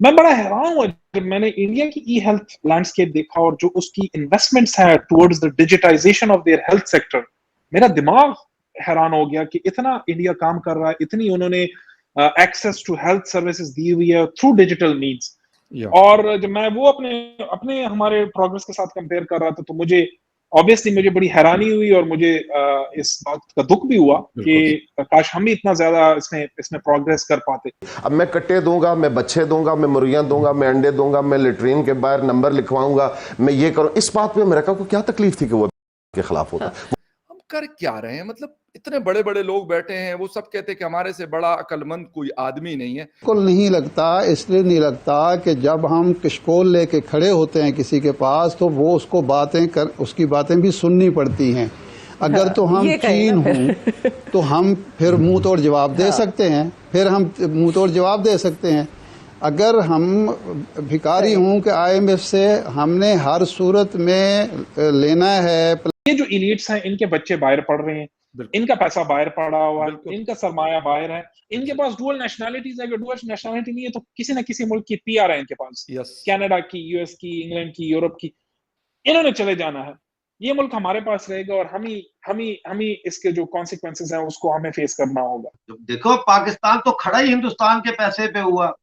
मैं बड़ा हैरान हुआ जब मैंने इंडिया की ई हेल्थ लैंडस्केप देखा और जो उसकी इन्वेस्टमेंट्स है towards the digitization of their health sector. मेरा दिमाग हैरान हो गया कि इतना इंडिया काम कर रहा है, इतनी उन्होंने एक्सेस टू हेल्थ सर्विसेज दी हुई है थ्रू डिजिटल मीन्स। या और जब मैं वो अपने अपने हमारे प्रोग्रेस के साथ कंपेयर कर रहा था तो मुझे ऑब्वियसली मुझे बड़ी हैरानी हुई और मुझे इस बात का दुख भी हुआ कि बिल्कुल। काश हम भी इतना ज्यादा इसमें इसमें प्रोग्रेस कर पाते। अब मैं कट्टे दूंगा, मैं बच्चे दूंगा, मैं मुर्गियां दूंगा, मैं अंडे दूंगा, मैं लेटरीन के बाहर नंबर लिखवाऊंगा, मैं ये करूं। इस बात पे अमेरिका को क्या तकलीफ थी कि वो के खिलाफ होता। हम कर क्या रहे हैं? मतलब इतने बड़े बड़े लोग बैठे हैं, वो सब कहते हैं कि हमारे से बड़ा अक्लमंद कोई आदमी नहीं है। बिल्कुल नहीं लगता। इसलिए नहीं लगता कि जब हम किशकोल लेके खड़े होते हैं किसी के पास तो वो उसको उसकी बातें भी सुननी पड़ती हैं। अगर तो हम चीन हों तो हम फिर मुंह तोड़ जवाब दे सकते हैं, फिर हम मुंह तोड़ जवाब दे सकते हैं। अगर हम भिखारी हों कि IMF से हमने हर सूरत में लेना है। ये जो इलीट्स हैं इनके बच्चे बाहर पढ़ रहे हैं, इनका पैसा बाहर पड़ा हुआ है, इनका सरमाया बाहर है, इनके पास डुअल नेशनैलिटीज है। अगर डुअल नेशनैलिटी नहीं है तो किसी न किसी मुल्क की PR है इनके पास, कनाडा की, US की, इंग्लैंड की, यूरोप की। इन्होंने चले जाना है, ये मुल्क हमारे पास रहेगा और हम ही इसके जो कॉन्सिक्वेंसेस हैं उसको हमें फेस करना होगा। देखो पाकिस्तान तो खड़ा ही हिंदुस्तान के पैसे पे हुआ।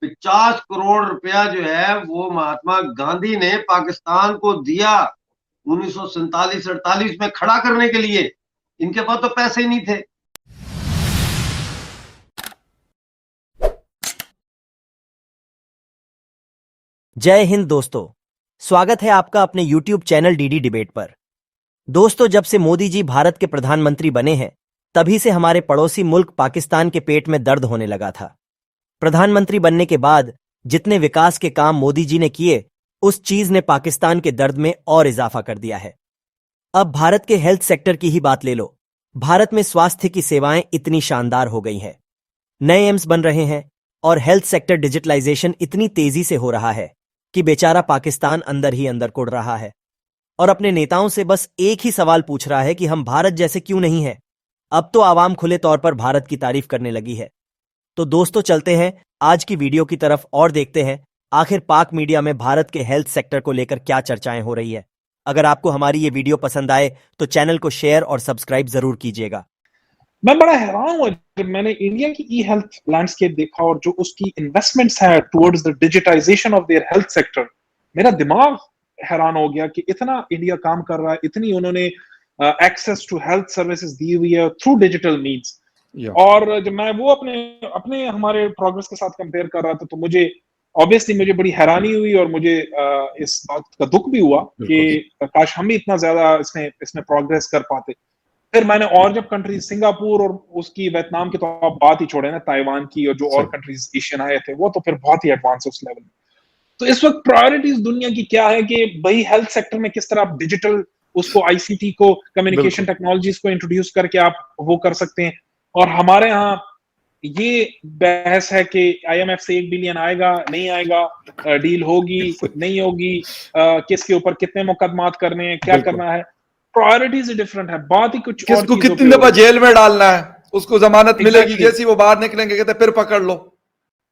50 करोड़ रुपया जो है वो महात्मा गांधी ने पाकिस्तान को दिया 1947-48 में खड़ा करने के लिए। इनके पास तो पैसे ही नहीं थे। जय हिंद दोस्तों, स्वागत है आपका अपने YouTube चैनल DD डिबेट पर। दोस्तों, जब से मोदी जी भारत के प्रधानमंत्री बने हैं तभी से हमारे पड़ोसी मुल्क पाकिस्तान के पेट में दर्द होने लगा था। प्रधानमंत्री बनने के बाद जितने विकास के काम मोदी जी ने किए उस चीज ने पाकिस्तान के दर्द में और इजाफा कर दिया है। अब भारत के हेल्थ सेक्टर की ही बात ले लो। भारत में स्वास्थ्य की सेवाएं इतनी शानदार हो गई हैं, नए एम्स बन रहे हैं और हेल्थ सेक्टर डिजिटलाइजेशन इतनी तेजी से हो रहा है कि बेचारा पाकिस्तान अंदर ही अंदर कुढ़ रहा है और अपने नेताओं से बस एक ही सवाल पूछ रहा है कि हम भारत जैसे क्यों नहीं है। अब तो आवाम खुले तौर पर भारत की तारीफ करने लगी है। तो दोस्तों, चलते हैं आज की वीडियो की तरफ और देखते हैं आखिर पाक मीडिया में भारत के हेल्थ सेक्टर को लेकर क्या चर्चाएं हो रही है। अगर आपको हमारी ये वीडियो पसंद आए तो चैनल को शेयर और सब्सक्राइब जरूर कीजिएगा। मैं बड़ा हैरान हुआ जब मैंने इंडिया की ई हेल्थ लैंडस्केप देखा और जो उसकी इन्वेस्टमेंट्स है towards the digitization of their health sector. मेरा दिमाग हैरान हो गया कि इतना इंडिया काम कर रहा है, इतनी उन्होंने एक्सेस टू हेल्थ सर्विसेज दी हुई है थ्रू डिजिटल मीन्स। और जब मैं वो अपने अपने हमारे प्रोग्रेस के साथ कंपेयर कर रहा था तो मुझे ऑब्वियसली मुझे बड़ी हैरानी हुई और मुझे इस बात का दुख भी हुआ कि काश हम भी इतना ज्यादा इसमें प्रोग्रेस कर पाते। फिर मैंने और जब कंट्रीज सिंगापुर और उसकी वियतनाम की तो आप बात ही छोड़े ना, ताइवान की और जो और कंट्रीज एशियन आए थे वो तो फिर बहुत ही एडवांस है उस लेवल में। तो इस वक्त प्रायोरिटीज दुनिया की क्या है कि भाई हेल्थ सेक्टर में किस तरह आप डिजिटल उसको ICT को, कम्युनिकेशन टेक्नोलॉजीज को इंट्रोड्यूस करके आप वो कर सकते हैं। और हमारे यहाँ ये बहस है कि IMF से 1 बिलियन आएगा नहीं आएगा, डील होगी नहीं होगी, किसके ऊपर कितने मुकदमात करने हैं, क्या करना है। प्रायोरिटीज डिफरेंट है, बात ही कुछ और। किसको कितनी दफा जेल में डालना है, उसको जमानत मिलेगी, जैसी वो बाहर निकलेंगे कहते फिर पकड़ लो।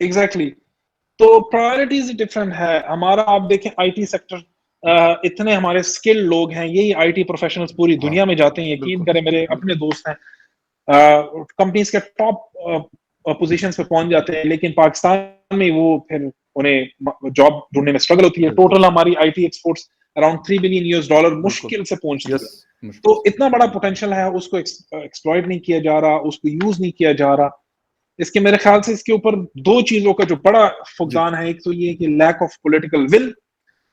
एग्जैक्टली तो प्रायोरिटीज डिफरेंट है। हमारा आप देखें IT सेक्टर, इतने हमारे स्किल लोग हैं, यही IT प्रोफेशनल्स पूरी दुनिया में जाते हैं। यकीन करें, मेरे अपने दोस्त हैं कंपनीज के टॉप पोजीशंस पे पहुंच जाते हैं, लेकिन पाकिस्तान में वो फिर उन्हें जॉब ढूंढने में स्ट्रगल होती है। टोटल हमारी IT एक्सपोर्ट्स अराउंड $3 बिलियन मुश्किल से पहुंचती है। तो इतना बड़ा पोटेंशियल है, उसको एक्सप्लॉइट नहीं किया जा रहा, उसको यूज नहीं किया जा रहा। इसके मेरे ख्याल से इसके ऊपर दो चीजों का जो बड़ा फुकदान है, एक तो ये कि lack of political will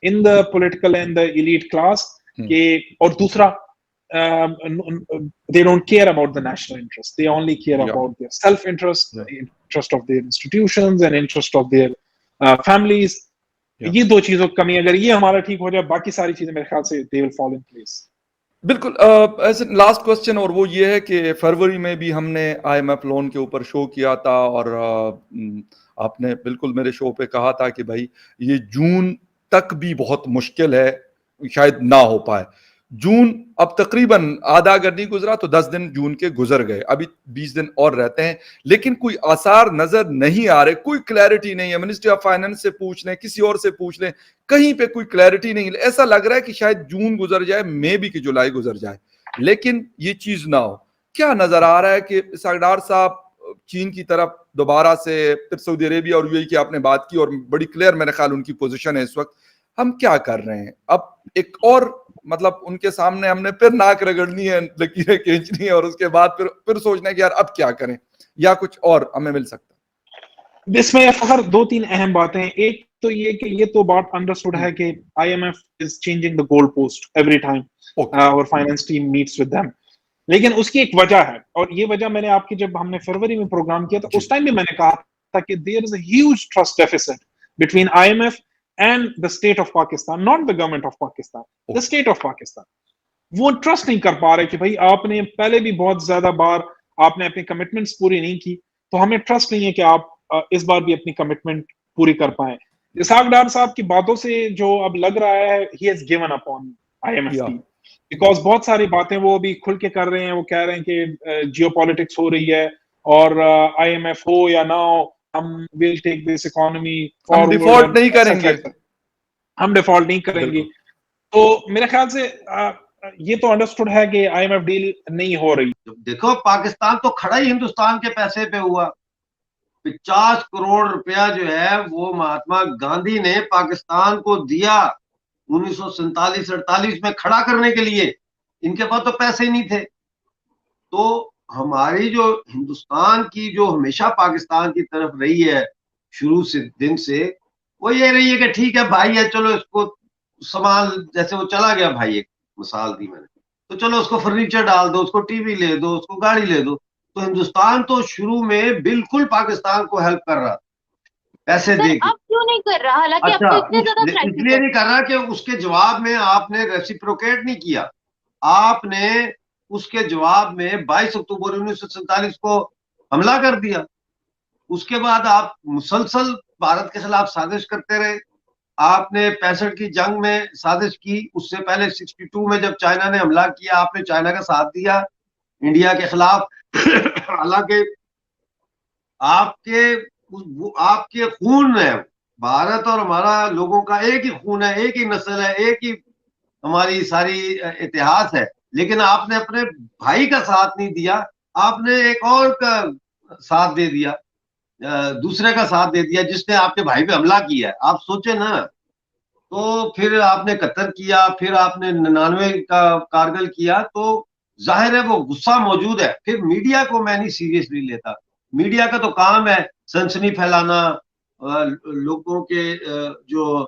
in the political and the elite class के, और दूसरा they don't care about the national interest, they only care about their self interest, interest of their institutions and interest of their families. ये दो चीजों की कमी, अगर ये हमारा ठीक हो जाए बाकी सारी चीजें मेरे ख्याल से they will fall in place. बिल्कुल। ऐसे लास्ट क्वेश्चन और वो ये है कि फरवरी में भी हमने IMF लोन के ऊपर शो किया था और आपने बिल्कुल मेरे शो पे कहा था कि भाई ये जून तक भी बहुत मुश्किल है, शायद ना हो पाए। जून अब तकरीबन आधा अगर नहीं गुजरा तो 10 दिन जून के गुजर गए, अभी 20 दिन और रहते हैं, लेकिन कोई आसार नजर नहीं आ रहे, कोई क्लैरिटी नहीं है। मिनिस्ट्री ऑफ फाइनेंस से पूछ लें, किसी और से पूछ लें, कहीं पे कोई क्लैरिटी नहीं है। ऐसा लग रहा है कि शायद जून गुजर जाए, मे भी कि जुलाई गुजर जाए, लेकिन ये चीज ना हो। क्या नजर आ रहा है कि इसहाक साहब चीन की तरफ दोबारा से, फिर सऊदी अरेबिया और यूएई की आपने बात की और बड़ी क्लियर मेरे ख्याल उनकी पोजीशन है इस वक्त, हम क्या कर रहे हैं अब? एक और मतलब उनके सामने हमने फिर नाक रगड़नी है, लकीरें खींचनी है और उसके बाद फिर सोचना है कि यार अब क्या करें, या कुछ और हमें मिल सकता है? इसमें फखर दो तीन अहम बातें हैं। एक तो ये कि ये तो बात अंडरस्टूड है कि IMF is changing the goal post every time और finance team meets with them, लेकिन उसकी एक वजह है, और ये वजह मैंने आपकी जब हमने फरवरी में प्रोग्राम किया था उस टाइम भी मैंने कहा था कि there is a huge trust deficit between IMF and the state of Pakistan, not the government of Pakistan, the state of Pakistan. वो ट्रस्ट नहीं कर पा रहे कि भाई आपने पहले भी बहुत ज्यादा बार आपने अपनी कमिटमेंट्स पूरी नहीं की, तो हमें ट्रस्ट नहीं है कि आप इस बार भी अपनी कमिटमेंट पूरी कर पाए। इसहाक डार साहब की बातों से जो अब लग रहा है he has given up on IMF team, because बहुत सारी बातें वो अभी खुल के कर रहे हैं। वो कह रहे हैं कि जियोपॉलिटिक्स हो रही है और IMF हो या ना हो, हम विल टेक दिस इकोनॉमी हम डिफॉल्ट नहीं करेंगे, हम डिफॉल्ट नहीं करेंगे। तो मेरे ख्याल से ये तो अंडरस्टूड है कि IMF डील नहीं हो रही। देखो पाकिस्तान तो खड़ा ही हिंदुस्तान के पैसे पे हुआ। 50 करोड़ रुपया जो है वो महात्मा गांधी ने पाकिस्तान को दिया 1947-48 में खड़ा करने के लिए। इनके पास तो पैसे नहीं थे। तो हमारी जो हिंदुस्तान की जो हमेशा पाकिस्तान की तरफ रही है शुरू से दिन से, वो ये रही है कि ठीक है भाई है, चलो इसको सामान, जैसे वो चला गया भाई, एक मिसाल दी मैंने, तो चलो उसको फर्नीचर डाल दो, उसको टीवी ले दो, उसको गाड़ी ले दो। तो हिंदुस्तान तो शुरू में बिल्कुल पाकिस्तान को हेल्प कर रहा, पैसे दे के। अब क्यों नहीं कर रहा? हालांकि अच्छा, अब तो इतने ज्यादा क्राइसिस इसलिए नहीं कर रहा कि उसके जवाब में आपने रेसिप्रोकेट नहीं किया। आपने उसके जवाब में 22 अक्टूबर 1947 को हमला कर दिया। उसके बाद आप मुसलसल भारत के खिलाफ साजिश करते रहे। आपने 65 की जंग में साजिश की, उससे पहले 62 में जब चाइना ने हमला किया आपने चाइना का साथ दिया इंडिया के खिलाफ। हालांकि आपके खून है, भारत और हमारा लोगों का एक ही खून है, एक ही नस्ल है, एक ही हमारी सारी इतिहास है, लेकिन आपने अपने भाई का साथ नहीं दिया, आपने एक और का साथ दे दिया, दूसरे का साथ दे दिया जिसने आपके भाई पे हमला किया है। आप सोचे ना। तो फिर आपने 71 किया, फिर आपने 99 का कारगिल किया। तो जाहिर है वो गुस्सा मौजूद है। फिर मीडिया को मैं नहीं सीरियसली लेता। मीडिया का तो काम है सनसनी फैलाना, लोगों के जो